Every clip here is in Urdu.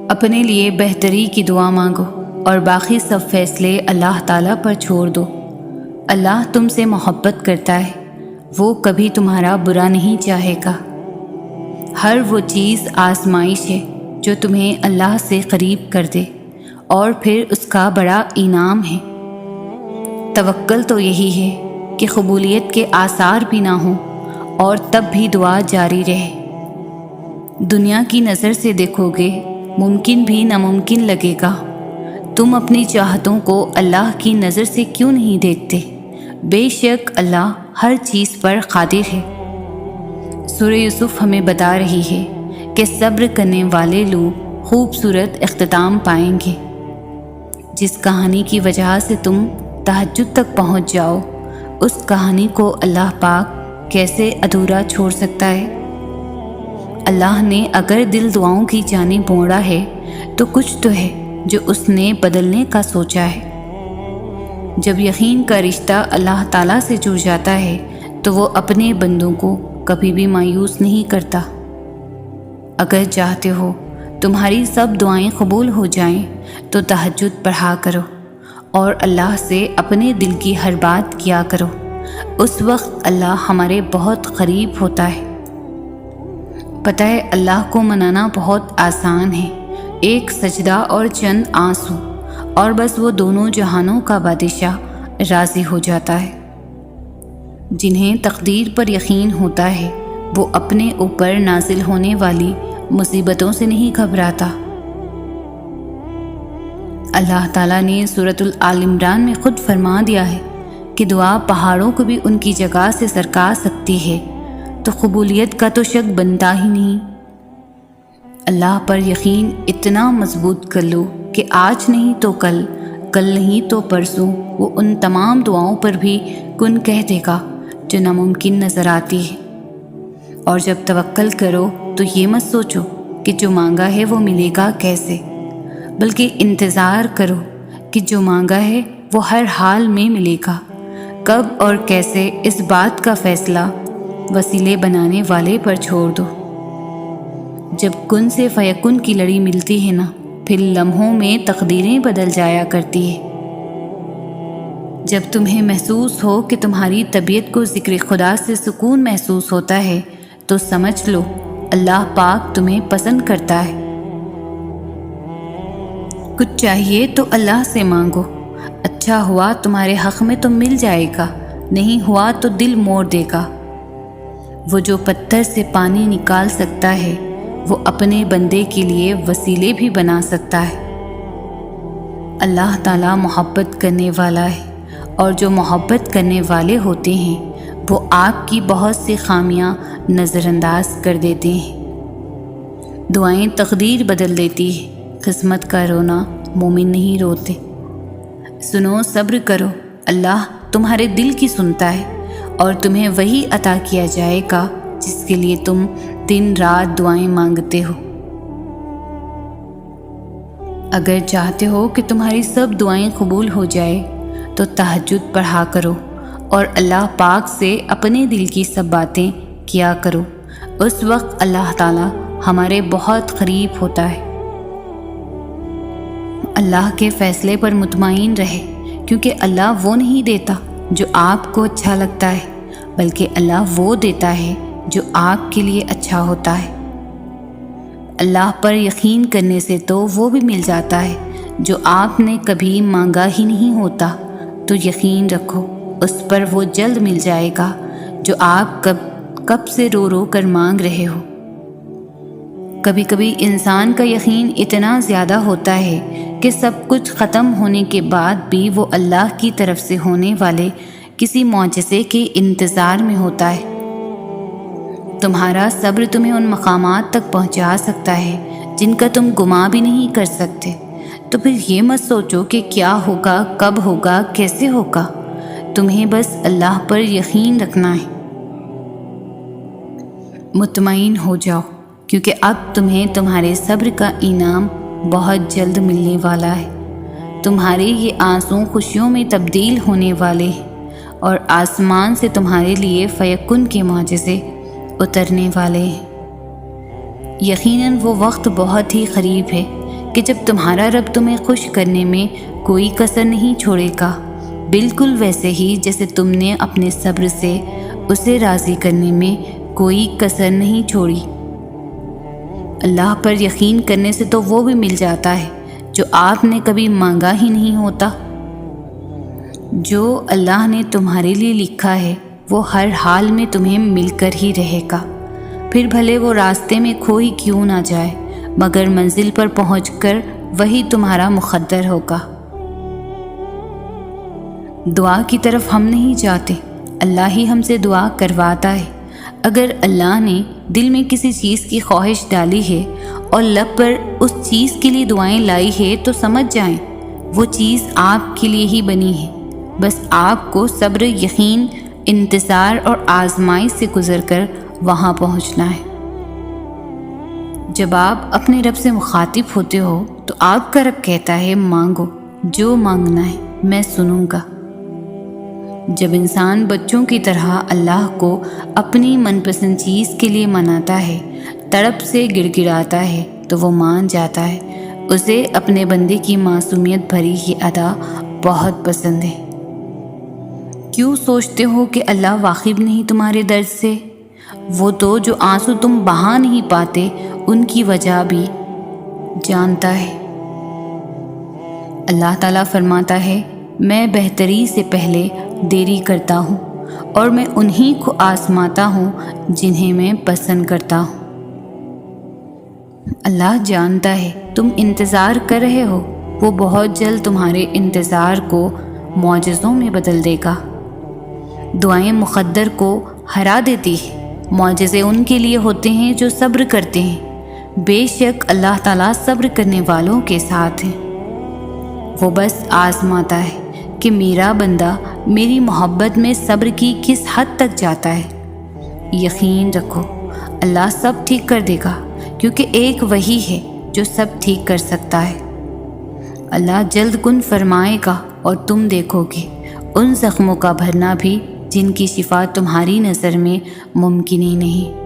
اپنے لیے بہتری کی دعا مانگو اور باقی سب فیصلے اللہ تعالیٰ پر چھوڑ دو۔ اللہ تم سے محبت کرتا ہے، وہ کبھی تمہارا برا نہیں چاہے گا۔ ہر وہ چیز آزمائش ہے جو تمہیں اللہ سے قریب کر دے اور پھر اس کا بڑا انعام ہے۔ توکل تو یہی ہے کہ قبولیت کے آثار بھی نہ ہوں اور تب بھی دعا جاری رہے۔ دنیا کی نظر سے دیکھو گے ممکن بھی ناممکن لگے گا۔ تم اپنی چاہتوں کو اللہ کی نظر سے کیوں نہیں دیکھتے؟ بے شک اللہ ہر چیز پر قادر ہے۔ سورہ یوسف ہمیں بتا رہی ہے کہ صبر کرنے والے لوگ خوبصورت اختتام پائیں گے۔ جس کہانی کی وجہ سے تم تہجد تک پہنچ جاؤ، اس کہانی کو اللہ پاک کیسے ادھورا چھوڑ سکتا ہے؟ اللہ نے اگر دل دعاؤں کی جانب موڑا ہے تو کچھ تو ہے جو اس نے بدلنے کا سوچا ہے۔ جب یقین کا رشتہ اللہ تعالیٰ سے جڑ جاتا ہے تو وہ اپنے بندوں کو کبھی بھی مایوس نہیں کرتا۔ اگر چاہتے ہو تمہاری سب دعائیں قبول ہو جائیں تو تہجد پڑھا کرو اور اللہ سے اپنے دل کی ہر بات کیا کرو۔ اس وقت اللہ ہمارے بہت قریب ہوتا ہے۔ پتہ ہے اللہ کو منانا بہت آسان ہے، ایک سجدہ اور چند آنسو اور بس وہ دونوں جہانوں کا بادشاہ راضی ہو جاتا ہے۔ جنہیں تقدیر پر یقین ہوتا ہے وہ اپنے اوپر نازل ہونے والی مصیبتوں سے نہیں گھبراتا۔ اللہ تعالیٰ نے سورۃ آل عمران میں خود فرما دیا ہے کہ دعا پہاڑوں کو بھی ان کی جگہ سے سرکا سکتی ہے، تو قبولیت کا تو شک بنتا ہی نہیں۔ اللہ پر یقین اتنا مضبوط کر لو کہ آج نہیں تو کل، کل نہیں تو پرسوں وہ ان تمام دعاؤں پر بھی کن کہہ دے گا جو ناممکن نظر آتی ہے۔ اور جب توکل کرو تو یہ مت سوچو کہ جو مانگا ہے وہ ملے گا کیسے، بلکہ انتظار کرو کہ جو مانگا ہے وہ ہر حال میں ملے گا۔ کب اور کیسے اس بات کا فیصلہ وسیلے بنانے والے پر چھوڑ دو۔ جب کن سے فیکن کی لڑی ملتی ہے نا، پھر لمحوں میں تقدیریں بدل جایا کرتی ہے۔ جب تمہیں محسوس ہو کہ تمہاری طبیعت کو ذکر خدا سے سکون محسوس ہوتا ہے تو سمجھ لو اللہ پاک تمہیں پسند کرتا ہے۔ کچھ چاہیے تو اللہ سے مانگو، اچھا ہوا تمہارے حق میں تو مل جائے گا، نہیں ہوا تو دل موڑ دے گا۔ وہ جو پتھر سے پانی نکال سکتا ہے وہ اپنے بندے کے لیے وسیلے بھی بنا سکتا ہے۔ اللہ تعالیٰ محبت کرنے والا ہے، اور جو محبت کرنے والے ہوتے ہیں وہ آپ کی بہت سی خامیاں نظر انداز کر دیتے ہیں۔ دعائیں تقدیر بدل دیتی ہے، قسمت کا رونا مومن نہیں روتے۔ سنو، صبر کرو، اللہ تمہارے دل کی سنتا ہے اور تمہیں وہی عطا کیا جائے گا جس کے لیے تم دن رات دعائیں مانگتے ہو۔ اگر چاہتے ہو کہ تمہاری سب دعائیں قبول ہو جائے تو تہجد پڑھا کرو اور اللہ پاک سے اپنے دل کی سب باتیں کیا کرو۔ اس وقت اللہ تعالیٰ ہمارے بہت قریب ہوتا ہے۔ اللہ کے فیصلے پر مطمئن رہے، کیونکہ اللہ وہ نہیں دیتا جو آپ کو اچھا لگتا ہے، بلکہ اللہ وہ دیتا ہے جو آپ کے لیے اچھا ہوتا ہے۔ اللہ پر یقین کرنے سے تو وہ بھی مل جاتا ہے جو آپ نے کبھی مانگا ہی نہیں ہوتا، تو یقین رکھو اس پر وہ جلد مل جائے گا جو آپ کب سے رو رو کر مانگ رہے ہو۔ کبھی کبھی انسان کا یقین اتنا زیادہ ہوتا ہے کہ سب کچھ ختم ہونے کے بعد بھی وہ اللہ کی طرف سے ہونے والے کسی معجزے کے انتظار میں ہوتا ہے۔ تمہارا صبر تمہیں ان مقامات تک پہنچا سکتا ہے جن کا تم گمان بھی نہیں کر سکتے۔ تو پھر یہ مت سوچو کہ کیا ہوگا، کب ہوگا، کیسے ہوگا۔ تمہیں بس اللہ پر یقین رکھنا ہے۔ مطمئن ہو جاؤ، کیونکہ اب تمہیں تمہارے صبر کا انعام بہت جلد ملنے والا ہے۔ تمہارے یہ آنسو خوشیوں میں تبدیل ہونے والے ہیں اور آسمان سے تمہارے لیے فیکن کے معجزے اترنے والے ہیں۔ یقیناً وہ وقت بہت ہی قریب ہے کہ جب تمہارا رب تمہیں خوش کرنے میں کوئی کسر نہیں چھوڑے گا، بالکل ویسے ہی جیسے تم نے اپنے صبر سے اسے راضی کرنے میں کوئی کسر نہیں چھوڑی۔ اللہ پر یقین کرنے سے تو وہ بھی مل جاتا ہے جو آپ نے کبھی مانگا ہی نہیں ہوتا۔ جو اللہ نے تمہارے لیے لکھا ہے وہ ہر حال میں تمہیں مل کر ہی رہے گا، پھر بھلے وہ راستے میں کھو ہی کیوں نہ جائے، مگر منزل پر پہنچ کر وہی تمہارا مقدر ہوگا۔ دعا کی طرف ہم نہیں جاتے، اللہ ہی ہم سے دعا کرواتا ہے۔ اگر اللہ نے دل میں کسی چیز کی خواہش ڈالی ہے اور لب پر اس چیز کے لیے دعائیں لائی ہے تو سمجھ جائیں وہ چیز آپ کے لیے ہی بنی ہے، بس آپ کو صبر، یقین، انتظار اور آزمائش سے گزر کر وہاں پہنچنا ہے۔ جب آپ اپنے رب سے مخاطب ہوتے ہو تو آپ کا رب کہتا ہے مانگو، جو مانگنا ہے میں سنوں گا۔ جب انسان بچوں کی طرح اللہ کو اپنی من پسند چیز کے لیے مناتا ہے، تڑپ سے گڑ گڑاتا ہے تو وہ مان جاتا ہے۔ اسے اپنے بندے کی معصومیت بھری یہ ادا بہت پسند ہے۔ کیوں سوچتے ہو کہ اللہ واقف نہیں تمہارے درد سے؟ وہ تو جو آنسو تم بہا نہیں پاتے ان کی وجہ بھی جانتا ہے۔ اللہ تعالیٰ فرماتا ہے میں بہتری سے پہلے دیری کرتا ہوں اور میں انہی کو آزماتا ہوں جنہیں میں پسند کرتا ہوں۔ اللہ جانتا ہے تم انتظار کر رہے ہو، وہ بہت جلد تمہارے انتظار کو معجزوں میں بدل دے گا۔ دعائیں مقدر کو ہرا دیتی ہیں، معجزے ان کے لیے ہوتے ہیں جو صبر کرتے ہیں۔ بے شک اللہ تعالیٰ صبر کرنے والوں کے ساتھ ہیں۔ وہ بس آزماتا ہے کہ میرا بندہ میری محبت میں صبر کی کس حد تک جاتا ہے۔ یقین رکھو اللہ سب ٹھیک کر دے گا، کیونکہ ایک وہی ہے جو سب ٹھیک کر سکتا ہے۔ اللہ جلد کن فرمائے گا اور تم دیکھو گے ان زخموں کا بھرنا بھی جن کی شفا تمہاری نظر میں ممکن ہی نہیں۔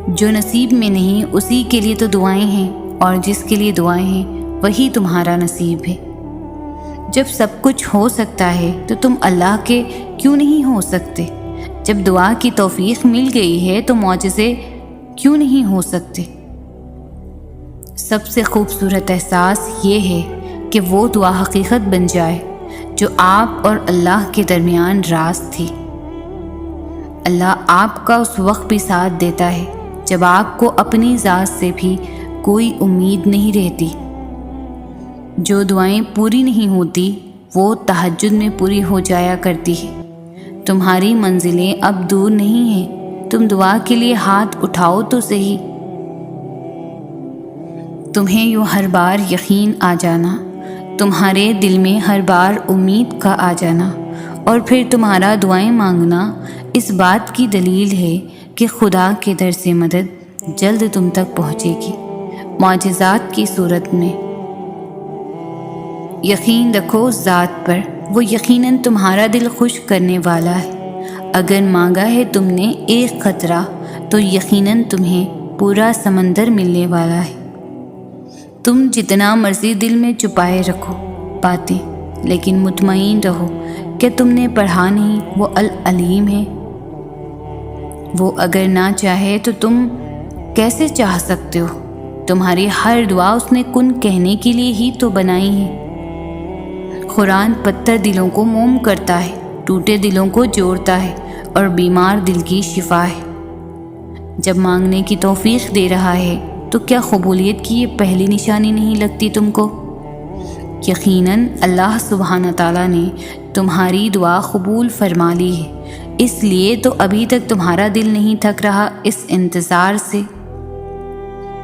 جو نصیب میں نہیں اسی کے لیے تو دعائیں ہیں، اور جس کے لیے دعائیں ہیں وہی تمہارا نصیب ہے۔ جب سب کچھ ہو سکتا ہے تو تم اللہ کے کیوں نہیں ہو سکتے؟ جب دعا کی توفیق مل گئی ہے تو معجزے کیوں نہیں ہو سکتے؟ سب سے خوبصورت احساس یہ ہے کہ وہ دعا حقیقت بن جائے جو آپ اور اللہ کے درمیان راز تھی۔ اللہ آپ کا اس وقت بھی ساتھ دیتا ہے جب آپ کو اپنی ذات سے بھی کوئی امید نہیں رہتی۔ جو دعائیں پوری نہیں ہوتی وہ تہجد میں پوری ہو جایا کرتی ہے۔ تمہاری منزلیں اب دور نہیں ہیں، تم دعا کے لیے ہاتھ اٹھاؤ تو صحیح۔ تمہیں یوں ہر بار یقین آ جانا، تمہارے دل میں ہر بار امید کا آ جانا، اور پھر تمہارا دعائیں مانگنا اس بات کی دلیل ہے کہ خدا کے در سے مدد جلد تم تک پہنچے گی، معجزات کی صورت میں۔ یقین رکھو اس ذات پر، وہ یقیناً تمہارا دل خوش کرنے والا ہے۔ اگر مانگا ہے تم نے ایک قطرہ تو یقیناً تمہیں پورا سمندر ملنے والا ہے۔ تم جتنا مرضی دل میں چھپائے رکھو باتیں، لیکن مطمئن رہو کہ تم نے پڑھا نہیں، وہ العلیم ہے۔ وہ اگر نہ چاہے تو تم کیسے چاہ سکتے ہو؟ تمہاری ہر دعا اس نے کن کہنے کے لیے ہی تو بنائی ہے۔ قرآن پتھر دلوں کو موم کرتا ہے، ٹوٹے دلوں کو جوڑتا ہے اور بیمار دل کی شفا ہے۔ جب مانگنے کی توفیق دے رہا ہے تو کیا قبولیت کی یہ پہلی نشانی نہیں لگتی تم کو؟ یقیناً اللہ سبحانہ تعالیٰ نے تمہاری دعا قبول فرما لی ہے، اس لیے تو ابھی تک تمہارا دل نہیں تھک رہا اس انتظار سے۔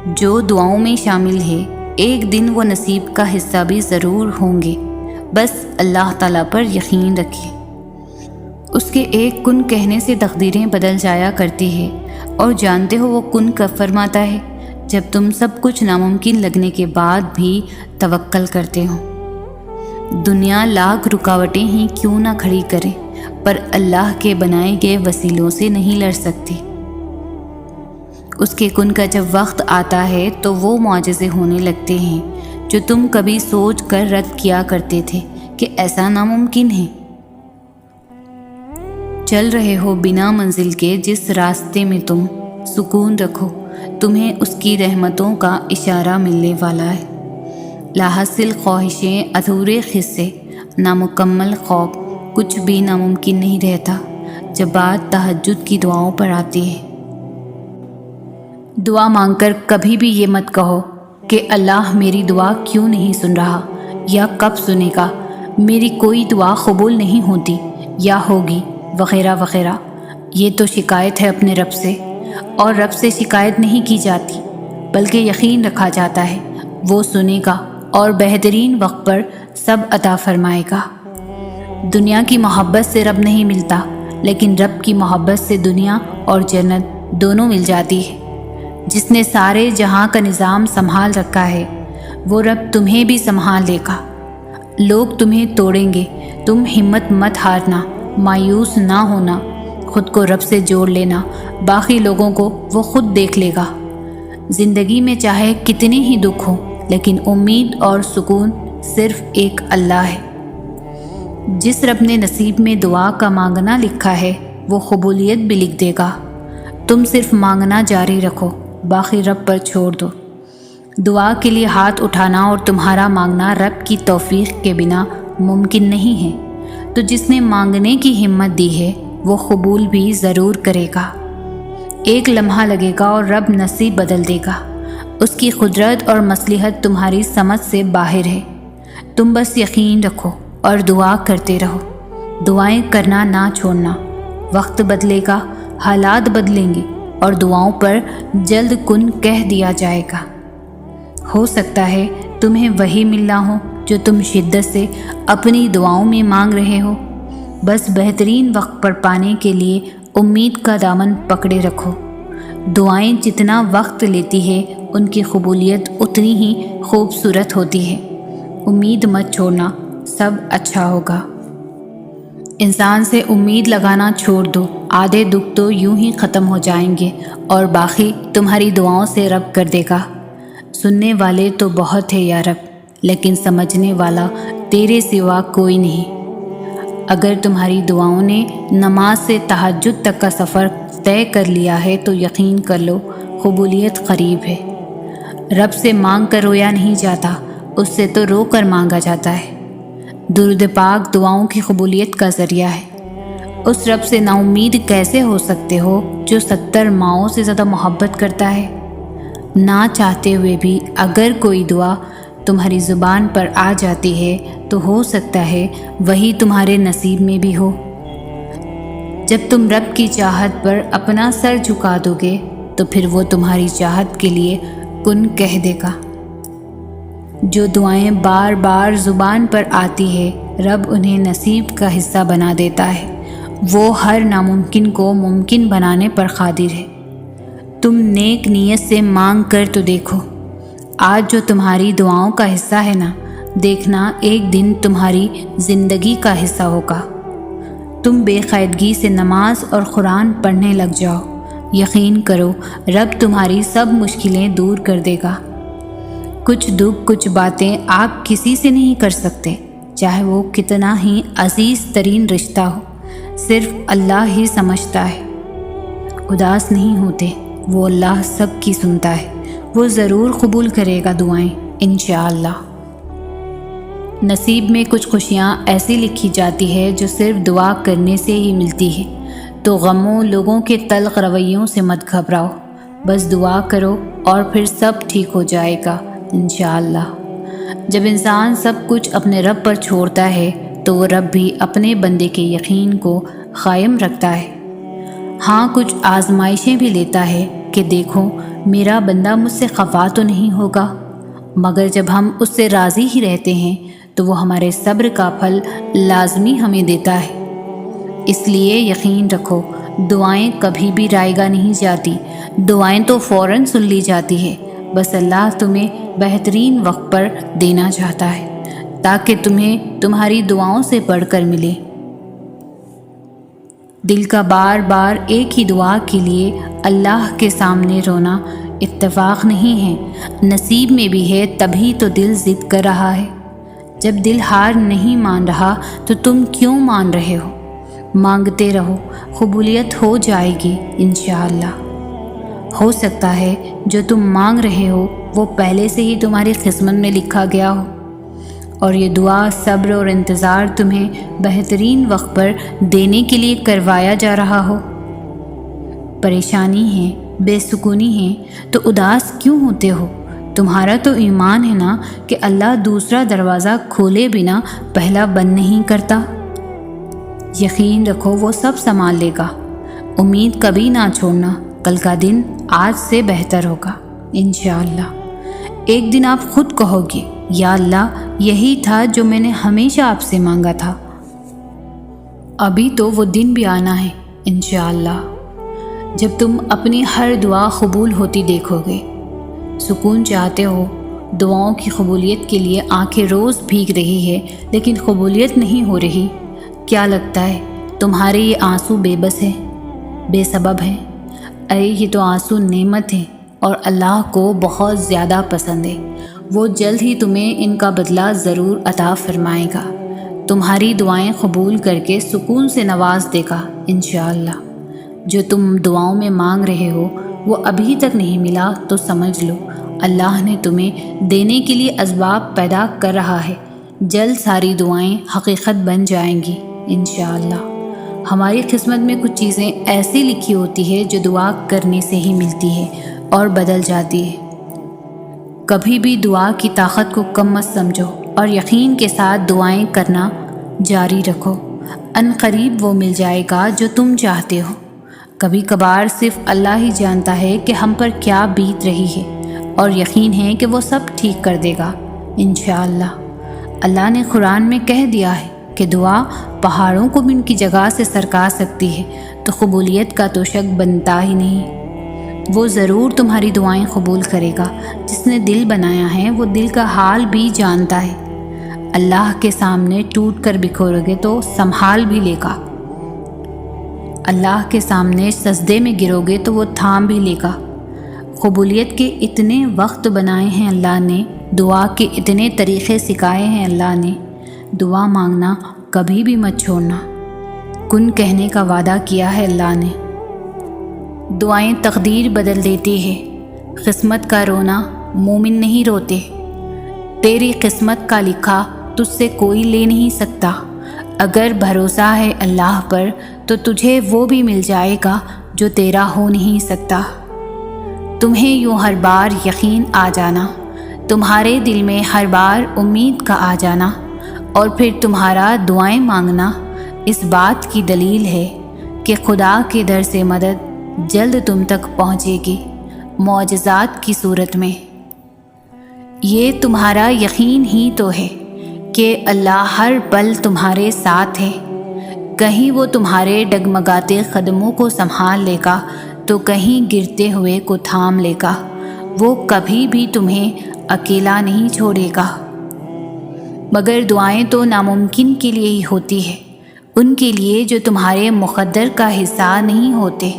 جو دعاؤں میں شامل ہے ایک دن وہ نصیب کا حصہ بھی ضرور ہوں گے، بس اللہ تعالیٰ پر یقین رکھیں۔ اس کے ایک کن کہنے سے تقدیریں بدل جایا کرتی ہے، اور جانتے ہو وہ کن کب فرماتا ہے؟ جب تم سب کچھ ناممکن لگنے کے بعد بھی توکل کرتے ہو۔ دنیا لاکھ رکاوٹیں ہی کیوں نہ کھڑی کرے، پر اللہ کے بنائے گئے وسیلوں سے نہیں لڑ سکتی۔ اس کے کن کا جب وقت آتا ہے تو وہ معجزے ہونے لگتے ہیں جو تم کبھی سوچ کر رد کیا کرتے تھے کہ ایسا ناممکن ہے۔ چل رہے ہو بنا منزل کے جس راستے میں تم سکون رکھو، تمہیں اس کی رحمتوں کا اشارہ ملنے والا ہے۔ لاحاصل خواہشیں، ادھورے قصے، نامکمل خواب، کچھ بھی ناممکن نہیں رہتا جب بات تہجد کی دعاؤں پر آتی ہے۔ دعا مانگ کر کبھی بھی یہ مت کہو کہ اللہ میری دعا کیوں نہیں سن رہا، یا کب سنے گا، میری کوئی دعا قبول نہیں ہوتی یا ہوگی، وغیرہ وغیرہ۔ یہ تو شکایت ہے اپنے رب سے، اور رب سے شکایت نہیں کی جاتی بلکہ یقین رکھا جاتا ہے وہ سنے گا اور بہترین وقت پر سب عطا فرمائے گا۔ دنیا کی محبت سے رب نہیں ملتا، لیکن رب کی محبت سے دنیا اور جنت دونوں مل جاتی ہے۔ جس نے سارے جہاں کا نظام سنبھال رکھا ہے وہ رب تمہیں بھی سنبھال لے گا۔ لوگ تمہیں توڑیں گے، تم ہمت مت ہارنا، مایوس نہ ہونا، خود کو رب سے جوڑ لینا، باقی لوگوں کو وہ خود دیکھ لے گا۔ زندگی میں چاہے کتنے ہی دکھ ہوں، لیکن امید اور سکون صرف ایک اللہ ہے۔ جس رب نے نصیب میں دعا کا مانگنا لکھا ہے وہ قبولیت بھی لکھ دے گا۔ تم صرف مانگنا جاری رکھو، باقی رب پر چھوڑ دو۔ دعا کے لیے ہاتھ اٹھانا اور تمہارا مانگنا رب کی توفیق کے بنا ممکن نہیں ہے، تو جس نے مانگنے کی ہمت دی ہے وہ قبول بھی ضرور کرے گا۔ ایک لمحہ لگے گا اور رب نصیب بدل دے گا۔ اس کی قدرت اور مصلحت تمہاری سمجھ سے باہر ہے۔ تم بس یقین رکھو اور دعا کرتے رہو، دعائیں کرنا نہ چھوڑنا۔ وقت بدلے گا، حالات بدلیں گے اور دعاؤں پر جلد کن کہہ دیا جائے گا۔ ہو سکتا ہے تمہیں وہی ملنا ہو جو تم شدت سے اپنی دعاؤں میں مانگ رہے ہو۔ بس بہترین وقت پر پانے کے لیے امید کا دامن پکڑے رکھو۔ دعائیں جتنا وقت لیتی ہے ان کی قبولیت اتنی ہی خوبصورت ہوتی ہے۔ امید مت چھوڑنا، سب اچھا ہوگا۔ انسان سے امید لگانا چھوڑ دو، آدھے دکھ تو یوں ہی ختم ہو جائیں گے اور باقی تمہاری دعاؤں سے رب کر دے گا۔ سننے والے تو بہت ہے یا رب، لیکن سمجھنے والا تیرے سوا کوئی نہیں۔ اگر تمہاری دعاؤں نے نماز سے تہجد تک کا سفر طے کر لیا ہے تو یقین کر لو قبولیت قریب ہے۔ رب سے مانگ کر رویا نہیں جاتا، اس سے تو رو کر مانگا جاتا ہے۔ درود پاک دعاؤں کی قبولیت کا ذریعہ ہے۔ اس رب سے نا امید کیسے ہو سکتے ہو جو 70 ماؤں سے زیادہ محبت کرتا ہے؟ نہ چاہتے ہوئے بھی اگر کوئی دعا تمہاری زبان پر آ جاتی ہے تو ہو سکتا ہے وہی تمہارے نصیب میں بھی ہو۔ جب تم رب کی چاہت پر اپنا سر جھکا دو گے تو پھر وہ تمہاری چاہت کے لیے کن کہہ دے گا۔ جو دعائیں بار بار زبان پر آتی ہے رب انہیں نصیب کا حصہ بنا دیتا ہے۔ وہ ہر ناممکن کو ممکن بنانے پر قادر ہے۔ تم نیک نیت سے مانگ کر تو دیکھو، آج جو تمہاری دعاؤں کا حصہ ہے نا، دیکھنا ایک دن تمہاری زندگی کا حصہ ہوگا۔ تم بے قاعدگی سے نماز اور قرآن پڑھنے لگ جاؤ، یقین کرو رب تمہاری سب مشکلیں دور کر دے گا۔ کچھ دکھ، کچھ باتیں آپ کسی سے نہیں کر سکتے، چاہے وہ کتنا ہی عزیز ترین رشتہ ہو، صرف اللہ ہی سمجھتا ہے۔ اداس نہیں ہوتے، وہ اللہ سب کی سنتا ہے، وہ ضرور قبول کرے گا دعائیں انشاءاللہ۔ نصیب میں کچھ خوشیاں ایسی لکھی جاتی ہے جو صرف دعا کرنے سے ہی ملتی ہے، تو غموں، لوگوں کے تلخ رویوں سے مت گھبراؤ، بس دعا کرو اور پھر سب ٹھیک ہو جائے گا انشاءاللہ۔ جب انسان سب کچھ اپنے رب پر چھوڑتا ہے تو وہ رب بھی اپنے بندے کے یقین کو قائم رکھتا ہے۔ ہاں، کچھ آزمائشیں بھی لیتا ہے کہ دیکھو میرا بندہ مجھ سے خفا تو نہیں ہوگا، مگر جب ہم اس سے راضی ہی رہتے ہیں تو وہ ہمارے صبر کا پھل لازمی ہمیں دیتا ہے۔ اس لیے یقین رکھو، دعائیں کبھی بھی رائے گا نہیں جاتی، دعائیں تو فوراً سن لی جاتی ہے، بس اللہ تمہیں بہترین وقت پر دینا چاہتا ہے تاکہ تمہیں تمہاری دعاؤں سے پڑھ کر ملے۔ دل کا بار بار ایک ہی دعا کے لیے اللہ کے سامنے رونا اتفاق نہیں ہے، نصیب میں بھی ہے، تبھی تو دل ضد کر رہا ہے۔ جب دل ہار نہیں مان رہا تو تم کیوں مان رہے ہو؟ مانگتے رہو، قبولیت ہو جائے گی انشاءاللہ۔ ہو سکتا ہے جو تم مانگ رہے ہو وہ پہلے سے ہی تمہاری قسمت میں لکھا گیا ہو، اور یہ دعا، صبر اور انتظار تمہیں بہترین وقت پر دینے کے لیے کروایا جا رہا ہو۔ پریشانی ہے، بے سکونی ہے تو اداس کیوں ہوتے ہو؟ تمہارا تو ایمان ہے نا کہ اللہ دوسرا دروازہ کھولے بنا پہلا بند نہیں کرتا۔ یقین رکھو وہ سب سنبھال لے گا۔ امید کبھی نہ چھوڑنا، کل کا دن آج سے بہتر ہوگا انشاءاللہ۔ ایک دن آپ خود کہو گے، یا اللہ یہی تھا جو میں نے ہمیشہ آپ سے مانگا تھا۔ ابھی تو وہ دن بھی آنا ہے انشاءاللہ جب تم اپنی ہر دعا قبول ہوتی دیکھو گے۔ سکون چاہتے ہو، دعاؤں کی قبولیت کے لیے آنکھیں روز بھیگ رہی ہے لیکن قبولیت نہیں ہو رہی۔ کیا لگتا ہے تمہارے یہ آنسو بے بس ہے، بے سبب ہے؟ ارے یہ تو آنسو نعمت ہے اور اللہ کو بہت زیادہ پسند ہے۔ وہ جلد ہی تمہیں ان کا بدلہ ضرور عطا فرمائے گا، تمہاری دعائیں قبول کر کے سکون سے نواز دے گا انشاءاللہ۔ جو تم دعاؤں میں مانگ رہے ہو وہ ابھی تک نہیں ملا تو سمجھ لو اللہ نے تمہیں دینے کے لیے اسباب پیدا کر رہا ہے۔ جلد ساری دعائیں حقیقت بن جائیں گی انشاءاللہ۔ ہماری قسمت میں کچھ چیزیں ایسی لکھی ہوتی ہے جو دعا کرنے سے ہی ملتی ہے اور بدل جاتی ہے۔ کبھی بھی دعا کی طاقت کو کم مت سمجھو اور یقین کے ساتھ دعائیں کرنا جاری رکھو، ان قریب وہ مل جائے گا جو تم چاہتے ہو۔ کبھی کبھار صرف اللہ ہی جانتا ہے کہ ہم پر کیا بیت رہی ہے، اور یقین ہے کہ وہ سب ٹھیک کر دے گا انشاءاللہ۔ اللہ نے قرآن میں کہہ دیا ہے کہ دعا پہاڑوں کو بھی ان کی جگہ سے سرکا سکتی ہے، تو قبولیت کا تو شک بنتا ہی نہیں۔ وہ ضرور تمہاری دعائیں قبول کرے گا۔ جس نے دل بنایا ہے وہ دل کا حال بھی جانتا ہے۔ اللہ کے سامنے ٹوٹ کر بکھورو گے تو سنبھال بھی لے گا، اللہ کے سامنے سجدے میں گرو گے تو وہ تھام بھی لے گا۔ قبولیت کے اتنے وقت بنائے ہیں اللہ نے، دعا کے اتنے طریقے سکھائے ہیں اللہ نے۔ دعا مانگنا کبھی بھی مت چھوڑنا، کن کہنے کا وعدہ کیا ہے اللہ نے۔ دعائیں تقدیر بدل دیتی ہے، قسمت کا رونا مومن نہیں روتے۔ تیری قسمت کا لکھا تجھ سے کوئی لے نہیں سکتا۔ اگر بھروسہ ہے اللہ پر تو تجھے وہ بھی مل جائے گا جو تیرا ہو نہیں سکتا۔ تمہیں یوں ہر بار یقین آ جانا، تمہارے دل میں ہر بار امید کا آ جانا، اور پھر تمہارا دعائیں مانگنا اس بات کی دلیل ہے کہ خدا کے در سے مدد جلد تم تک پہنچے گی، معجزات کی صورت میں۔ یہ تمہارا یقین ہی تو ہے کہ اللہ ہر پل تمہارے ساتھ ہے۔ کہیں وہ تمہارے ڈگمگاتے قدموں کو سنبھال لے گا تو کہیں گرتے ہوئے کو تھام لے گا۔ وہ کبھی بھی تمہیں اکیلا نہیں چھوڑے گا۔ مگر دعائیں تو ناممکن کے لیے ہی ہوتی ہے، ان کے لیے جو تمہارے مقدر کا حصہ نہیں ہوتے۔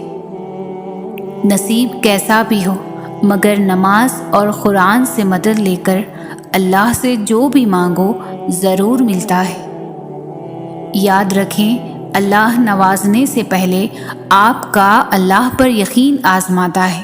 نصیب کیسا بھی ہو، مگر نماز اور قرآن سے مدد لے کر اللہ سے جو بھی مانگو ضرور ملتا ہے۔ یاد رکھیں، اللہ نوازنے سے پہلے آپ کا اللہ پر یقین آزماتا ہے۔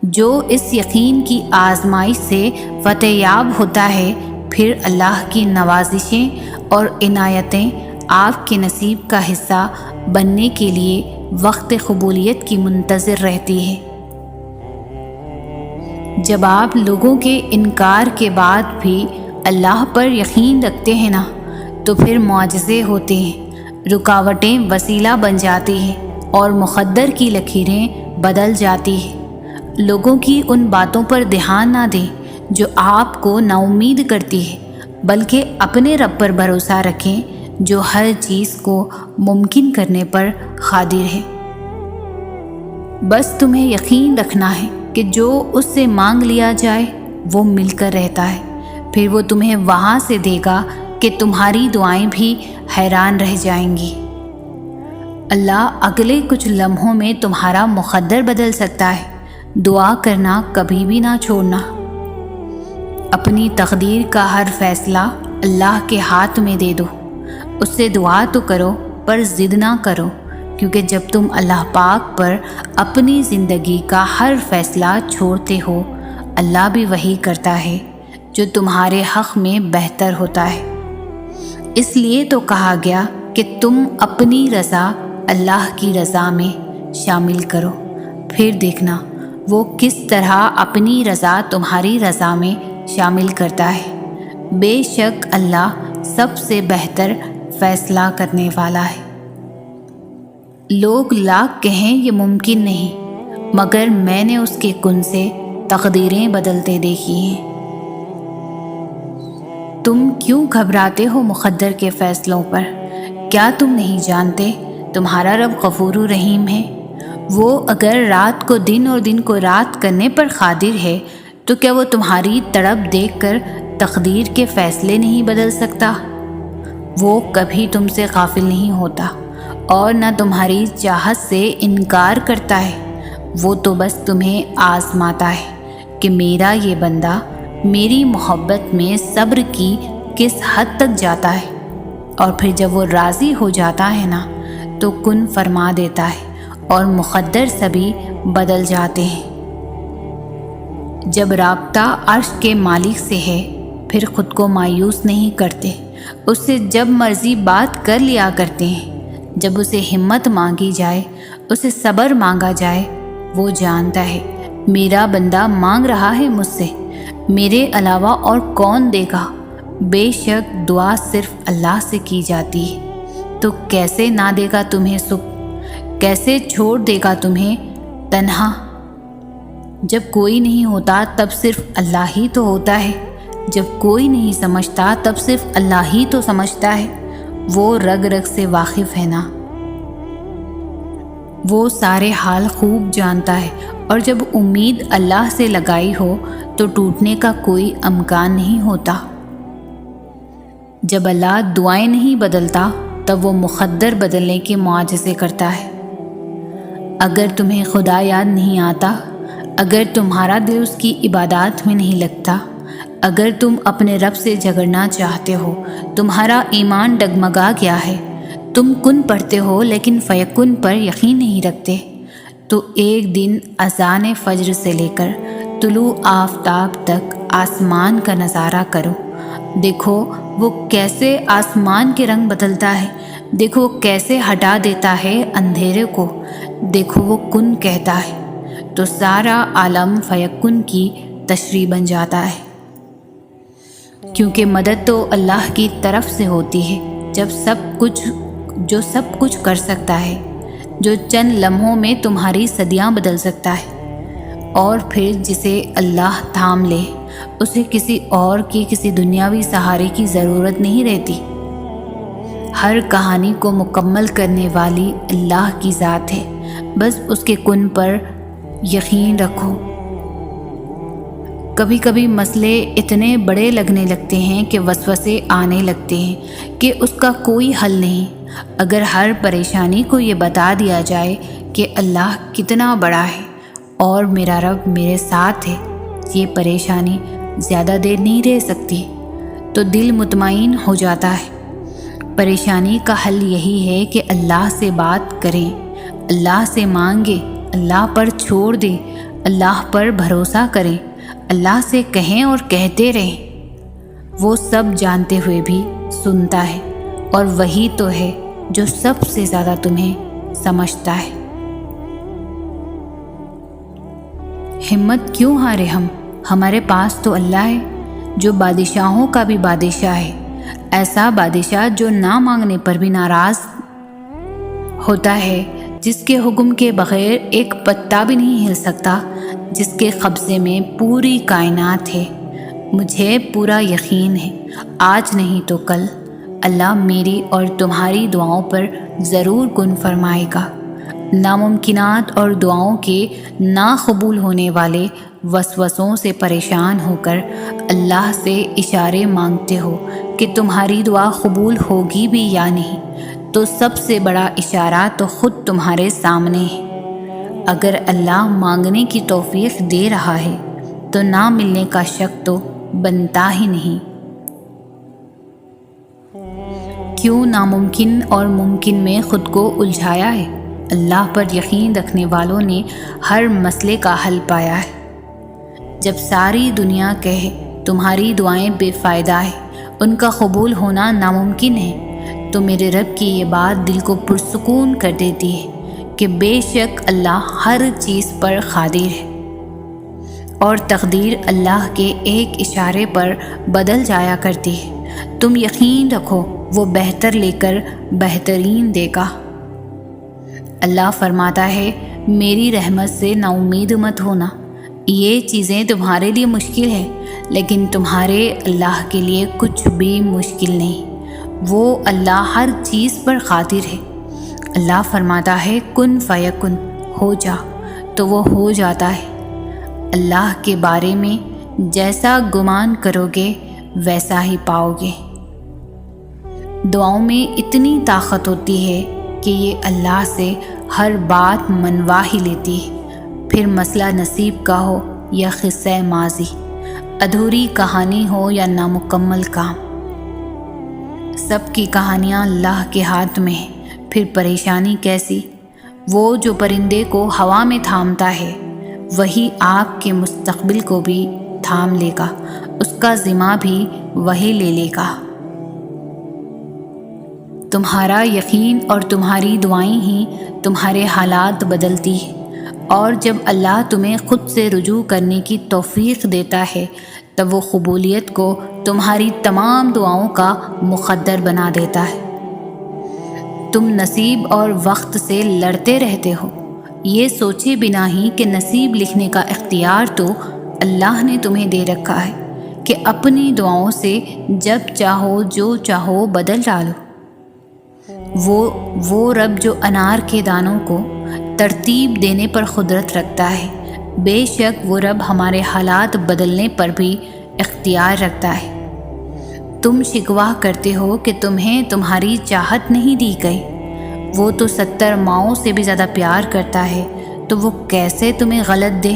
جو اس یقین کی آزمائش سے فتح یاب ہوتا ہے، پھر اللہ کی نوازشیں اور عنایتیں آپ کے نصیب کا حصہ بننے کے لیے وقت قبولیت کی منتظر رہتی ہے۔ جب آپ لوگوں کے انکار کے بعد بھی اللہ پر یقین رکھتے ہیں نا، تو پھر معجزے ہوتے ہیں، رکاوٹیں وسیلہ بن جاتی ہیں اور مقدر کی لکیریں بدل جاتی ہیں۔ لوگوں کی ان باتوں پر دھیان نہ دیں جو آپ کو نا امید کرتی ہے، بلکہ اپنے رب پر بھروسہ رکھیں جو ہر چیز کو ممکن کرنے پر قادر ہے۔ بس تمہیں یقین رکھنا ہے کہ جو اس سے مانگ لیا جائے وہ مل کر رہتا ہے، پھر وہ تمہیں وہاں سے دے گا کہ تمہاری دعائیں بھی حیران رہ جائیں گی۔ اللہ اگلے کچھ لمحوں میں تمہارا مقدر بدل سکتا ہے۔ دعا کرنا کبھی بھی نہ چھوڑنا۔ اپنی تقدیر کا ہر فیصلہ اللہ کے ہاتھ میں دے دو۔ اس سے دعا تو کرو پر ضد نہ کرو، کیونکہ جب تم اللہ پاک پر اپنی زندگی کا ہر فیصلہ چھوڑتے ہو، اللہ بھی وہی کرتا ہے جو تمہارے حق میں بہتر ہوتا ہے۔ اس لیے تو کہا گیا کہ تم اپنی رضا اللہ کی رضا میں شامل کرو، پھر دیکھنا وہ کس طرح اپنی رضا تمہاری رضا میں شامل کرتا ہے۔ بے شک اللہ سب سے بہتر فیصلہ کرنے والا ہے۔ لوگ لاکھ کہیں یہ ممکن نہیں، مگر میں نے اس کے کن سے تقدیریں بدلتے دیکھی ہیں۔ تم کیوں گھبراتے ہو مقدر کے فیصلوں پر؟ کیا تم نہیں جانتے تمہارا رب غفور و رحیم ہے؟ وہ اگر رات کو دن اور دن کو رات کرنے پر قادر ہے تو کیا وہ تمہاری تڑپ دیکھ کر تقدیر کے فیصلے نہیں بدل سکتا؟ وہ کبھی تم سے غافل نہیں ہوتا اور نہ تمہاری چاہت سے انکار کرتا ہے۔ وہ تو بس تمہیں آزماتا ہے کہ میرا یہ بندہ میری محبت میں صبر کی کس حد تک جاتا ہے، اور پھر جب وہ راضی ہو جاتا ہے نا تو کن فرما دیتا ہے اور مقدر سبھی بدل جاتے ہیں۔ جب رابطہ عرش کے مالک سے ہے پھر خود کو مایوس نہیں کرتے، اس سے جب مرضی بات کر لیا کرتے ہیں۔ جب اسے ہمت مانگی جائے، اسے صبر مانگا جائے، وہ جانتا ہے میرا بندہ مانگ رہا ہے مجھ سے، میرے علاوہ اور کون دے گا؟ بے شک دعا صرف اللہ سے کی جاتی ہے، تو کیسے نہ دے گا تمہیں سکھ؟ کیسے چھوڑ دے گا تمہیں تنہا؟ جب کوئی نہیں ہوتا تب صرف اللہ ہی تو ہوتا ہے، جب کوئی نہیں سمجھتا تب صرف اللہ ہی تو سمجھتا ہے۔ وہ رگ رگ سے واقف ہے نا، وہ سارے حال خوب جانتا ہے، اور جب امید اللہ سے لگائی ہو تو ٹوٹنے کا کوئی امکان نہیں ہوتا۔ جب اللہ دعائیں نہیں بدلتا تب وہ مقدر بدلنے کے معجزے کرتا ہے۔ اگر تمہیں خدا یاد نہیں آتا، اگر تمہارا دل اس کی عبادات میں نہیں لگتا، اگر تم اپنے رب سے جھگڑنا چاہتے ہو، تمہارا ایمان ڈگمگا گیا ہے، تم کن پڑھتے ہو لیکن فیکن پر یقین نہیں رکھتے، تو ایک دن اذان فجر سے لے کر طلوع آفتاب تک آسمان کا نظارہ کرو۔ دیکھو وہ کیسے آسمان کے رنگ بدلتا ہے، دیکھو وہ کیسے ہٹا دیتا ہے اندھیرے کو، دیکھو وہ کن کہتا ہے تو سارا عالم فیکن کی تشریح بن جاتا ہے۔ کیونکہ مدد تو اللہ کی طرف سے ہوتی ہے، جو سب کچھ کر سکتا ہے، جو چند لمحوں میں تمہاری صدیاں بدل سکتا ہے، اور پھر جسے اللہ تھام لے اسے کسی اور کی کسی دنیاوی سہارے کی ضرورت نہیں رہتی۔ ہر کہانی کو مکمل کرنے والی اللہ کی ذات ہے، بس اس کے کن پر یقین رکھو۔ کبھی کبھی مسئلے اتنے بڑے لگنے لگتے ہیں کہ وسوسے آنے لگتے ہیں کہ اس کا کوئی حل نہیں۔ اگر ہر پریشانی کو یہ بتا دیا جائے کہ اللہ کتنا بڑا ہے اور میرا رب میرے ساتھ ہے، یہ پریشانی زیادہ دیر نہیں رہ سکتی، تو دل مطمئن ہو جاتا ہے۔ پریشانی کا حل یہی ہے کہ اللہ سے بات کریں، اللہ سے مانگیں، اللہ پر چھوڑ دیں، اللہ پر بھروسہ کریں، اللہ سے کہیں اور کہتے رہیں۔ وہ سب جانتے ہوئے بھی سنتا ہے، اور وہی تو ہے جو سب سے زیادہ تمہیں سمجھتا ہے۔ ہمت کیوں ہارے ہم؟ ہمارے پاس تو اللہ ہے جو بادشاہوں کا بھی بادشاہ ہے، ایسا بادشاہ جو نہ مانگنے پر بھی ناراض ہوتا ہے، جس کے حکم کے بغیر ایک پتا بھی نہیں ہل سکتا، جس کے قبضے میں پوری کائنات ہے۔ مجھے پورا یقین ہے آج نہیں تو کل اللہ میری اور تمہاری دعاؤں پر ضرور کن فرمائے گا۔ ناممکنات اور دعاؤں کے ناقبول ہونے والے وسوسوں سے پریشان ہو کر اللہ سے اشارے مانگتے ہو کہ تمہاری دعا قبول ہوگی بھی یا نہیں، تو سب سے بڑا اشارہ تو خود تمہارے سامنے ہے۔ اگر اللہ مانگنے کی توفیق دے رہا ہے تو نہ ملنے کا شک تو بنتا ہی نہیں۔ کیوں ناممکن اور ممکن میں خود کو الجھایا ہے؟ اللہ پر یقین رکھنے والوں نے ہر مسئلے کا حل پایا ہے۔ جب ساری دنیا کہے تمہاری دعائیں بے فائدہ ہیں، ان کا قبول ہونا ناممکن ہے، تو میرے رب کی یہ بات دل کو پرسکون کر دیتی ہے کہ بے شک اللہ ہر چیز پر قادر ہے، اور تقدیر اللہ کے ایک اشارے پر بدل جایا کرتی ہے۔ تم یقین رکھو وہ بہتر لے کر بہترین دے گا۔ اللہ فرماتا ہے میری رحمت سے نا امید مت ہونا، یہ چیزیں تمہارے لیے مشکل ہے لیکن تمہارے اللہ کے لیے کچھ بھی مشکل نہیں، وہ اللہ ہر چیز پر قادر ہے۔ اللہ فرماتا ہے کن فیکن، ہو جا تو وہ ہو جاتا ہے۔ اللہ کے بارے میں جیسا گمان کرو گے ویسا ہی پاؤ گے۔ دعاؤں میں اتنی طاقت ہوتی ہے کہ یہ اللہ سے ہر بات منوا ہی لیتی ہے، پھر مسئلہ نصیب کا ہو یا قصہ ماضی، ادھوری کہانی ہو یا نامکمل کام، سب کی کہانیاں اللہ کے ہاتھ میں ہیں۔ پھر پریشانی کیسی؟ وہ جو پرندے کو ہوا میں تھامتا ہے وہی آپ کے مستقبل کو بھی تھام لے گا، اس کا ذمہ بھی وہی لے لے گا۔ تمہارا یقین اور تمہاری دعائیں ہی تمہارے حالات بدلتی ہیں، اور جب اللہ تمہیں خود سے رجوع کرنے کی توفیق دیتا ہے تب وہ قبولیت کو تمہاری تمام دعاؤں کا مقدر بنا دیتا ہے۔ تم نصیب اور وقت سے لڑتے رہتے ہو، یہ سوچے بنا ہی کہ نصیب لکھنے کا اختیار تو اللہ نے تمہیں دے رکھا ہے کہ اپنی دعاؤں سے جب چاہو جو چاہو بدل ڈالو۔ وہ رب جو انار کے دانوں کو ترتیب دینے پر قدرت رکھتا ہے، بے شک وہ رب ہمارے حالات بدلنے پر بھی اختیار رکھتا ہے۔ تم شکوہ کرتے ہو کہ تمہیں تمہاری چاہت نہیں دی گئی، وہ تو 70 ماؤں سے بھی زیادہ پیار کرتا ہے، تو وہ کیسے تمہیں غلط دے؟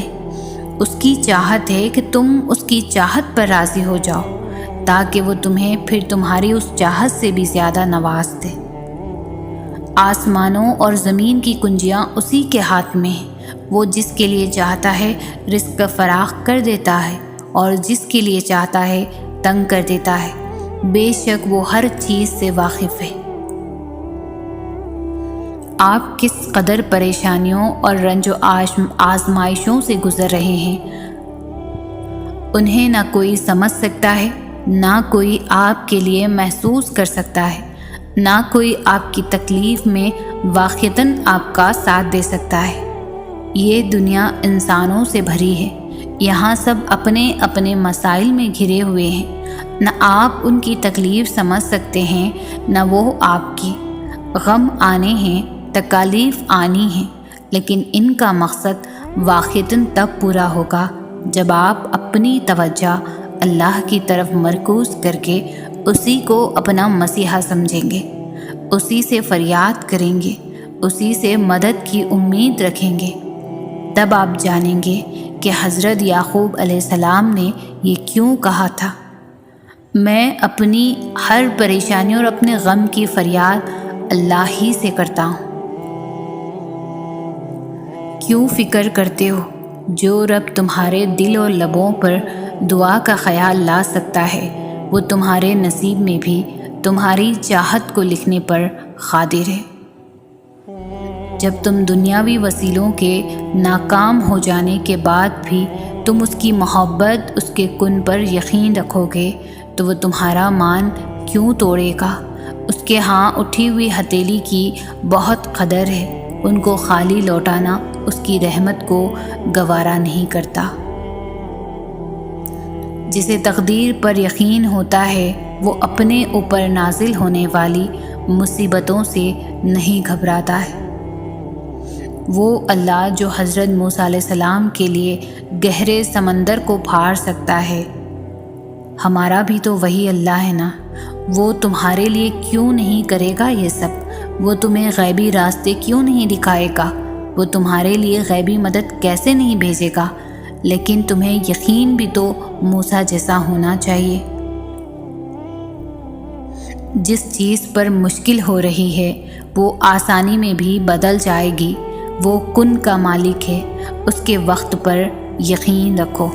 اس کی چاہت ہے کہ تم اس کی چاہت پر راضی ہو جاؤ تاکہ وہ تمہیں پھر تمہاری اس چاہت سے بھی زیادہ نواز دے۔ آسمانوں اور زمین کی کنجیاں اسی کے ہاتھ میں ہیں، وہ جس کے لیے چاہتا ہے رزق فراخ کر دیتا ہے اور جس کے لیے چاہتا ہے تنگ کر دیتا ہے، بے شک وہ ہر چیز سے واقف ہے۔ آپ کس قدر پریشانیوں اور رنج و آزمائشوں سے گزر رہے ہیں، انہیں نہ کوئی سمجھ سکتا ہے، نہ کوئی آپ کے لیے محسوس کر سکتا ہے، نہ کوئی آپ کی تکلیف میں واقعتاً آپ کا ساتھ دے سکتا ہے۔ یہ دنیا انسانوں سے بھری ہے، یہاں سب اپنے اپنے مسائل میں گھرے ہوئے ہیں، نہ آپ ان کی تکلیف سمجھ سکتے ہیں نہ وہ آپ کی۔ غم آنے ہیں، تکالیف آنی ہیں، لیکن ان کا مقصد واقعتاً تب پورا ہوگا جب آپ اپنی توجہ اللہ کی طرف مرکوز کر کے اسی کو اپنا مسیحا سمجھیں گے، اسی سے فریاد کریں گے، اسی سے مدد کی امید رکھیں گے۔ تب آپ جانیں گے کہ حضرت یعقوب علیہ السلام نے یہ کیوں کہا تھا، میں اپنی ہر پریشانی اور اپنے غم کی فریاد اللہ ہی سے کرتا ہوں۔ کیوں فکر کرتے ہو؟ جو رب تمہارے دل اور لبوں پر دعا کا خیال لا سکتا ہے وہ تمہارے نصیب میں بھی تمہاری چاہت کو لکھنے پر قادر ہے۔ جب تم دنیاوی وسیلوں کے ناکام ہو جانے کے بعد بھی تم اس کی محبت، اس کے کن پر یقین رکھو گے تو وہ تمہارا مان کیوں توڑے گا؟ اس کے ہاں اٹھی ہوئی ہتھیلی کی بہت قدر ہے، ان کو خالی لوٹانا اس کی رحمت کو گوارا نہیں کرتا۔ جسے تقدیر پر یقین ہوتا ہے وہ اپنے اوپر نازل ہونے والی مصیبتوں سے نہیں گھبراتا ہے۔ وہ اللہ جو حضرت موسیٰ علیہ السلام کے لیے گہرے سمندر کو پھاڑ سکتا ہے، ہمارا بھی تو وہی اللہ ہے نا۔ وہ تمہارے لیے کیوں نہیں کرے گا یہ سب؟ وہ تمہیں غیبی راستے کیوں نہیں دکھائے گا؟ وہ تمہارے لیے غیبی مدد کیسے نہیں بھیجے گا؟ لیکن تمہیں یقین بھی تو موسیٰ جیسا ہونا چاہیے۔ جس چیز پر مشکل ہو رہی ہے وہ آسانی میں بھی بدل جائے گی۔ وہ کن کا مالک ہے، اس کے وقت پر یقین رکھو۔